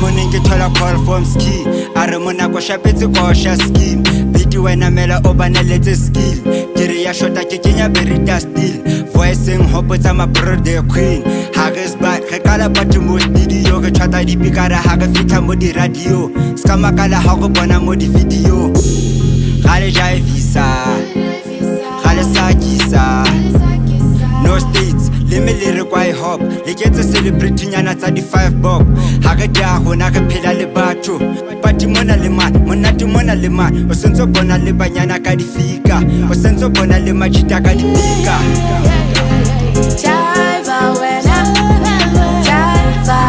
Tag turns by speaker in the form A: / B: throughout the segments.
A: morning ke thola call from ski a re mona ko shapetse ko sha scheme biti wena mela obaneletse skill ke re ya shota ke kenya berita still voicing hopotsa ma brother queen hages back re kala batho mo studio ke chata dipikara ha ke fitha mo di radio ska makala ha go bona mo di video gale Jaivisa gale sakisa no states le me le re kwa hop le ketse celebrity nyana tsa di 5 bob ha ke dia gona ke phela le batho pati mona le man monate mona le man o sentse bona le banyana ka di fika o sentse bona le machita ka di pika
B: Jaiva wena Jaiva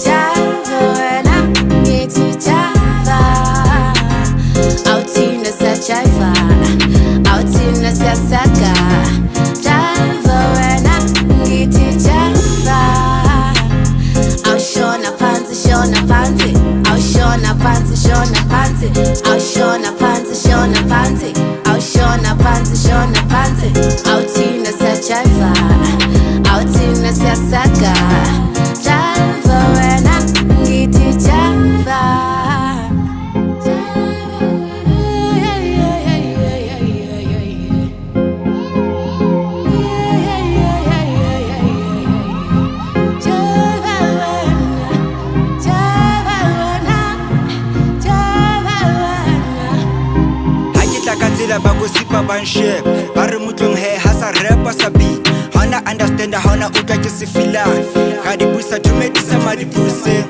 B: Jaiva wena ngithi Jaiva awuthina sa Jaiva awuthina sa saka Jaiva wena ngithi Jaiva awushona phansi shona phansi awushona phansi shona phansi awushona phansi shona phansi awushona phansi shona phansi awuthina sa Jaiva awuthina sa saka Jaiva wena ngithi Jaiva
A: ba go sipa ban shep ba re mutlong he ha sa rap sa beat hona understand hona utlwa ke se fila ga di busa dumedisa ma di buse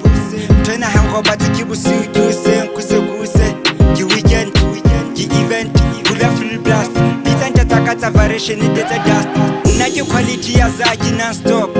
A: tena hango ba tse ke busi tuse kuse ki weekend ki event ula full blast pizza ntata ka tsa variation it tsa dust nna ke quality ya zaki non stop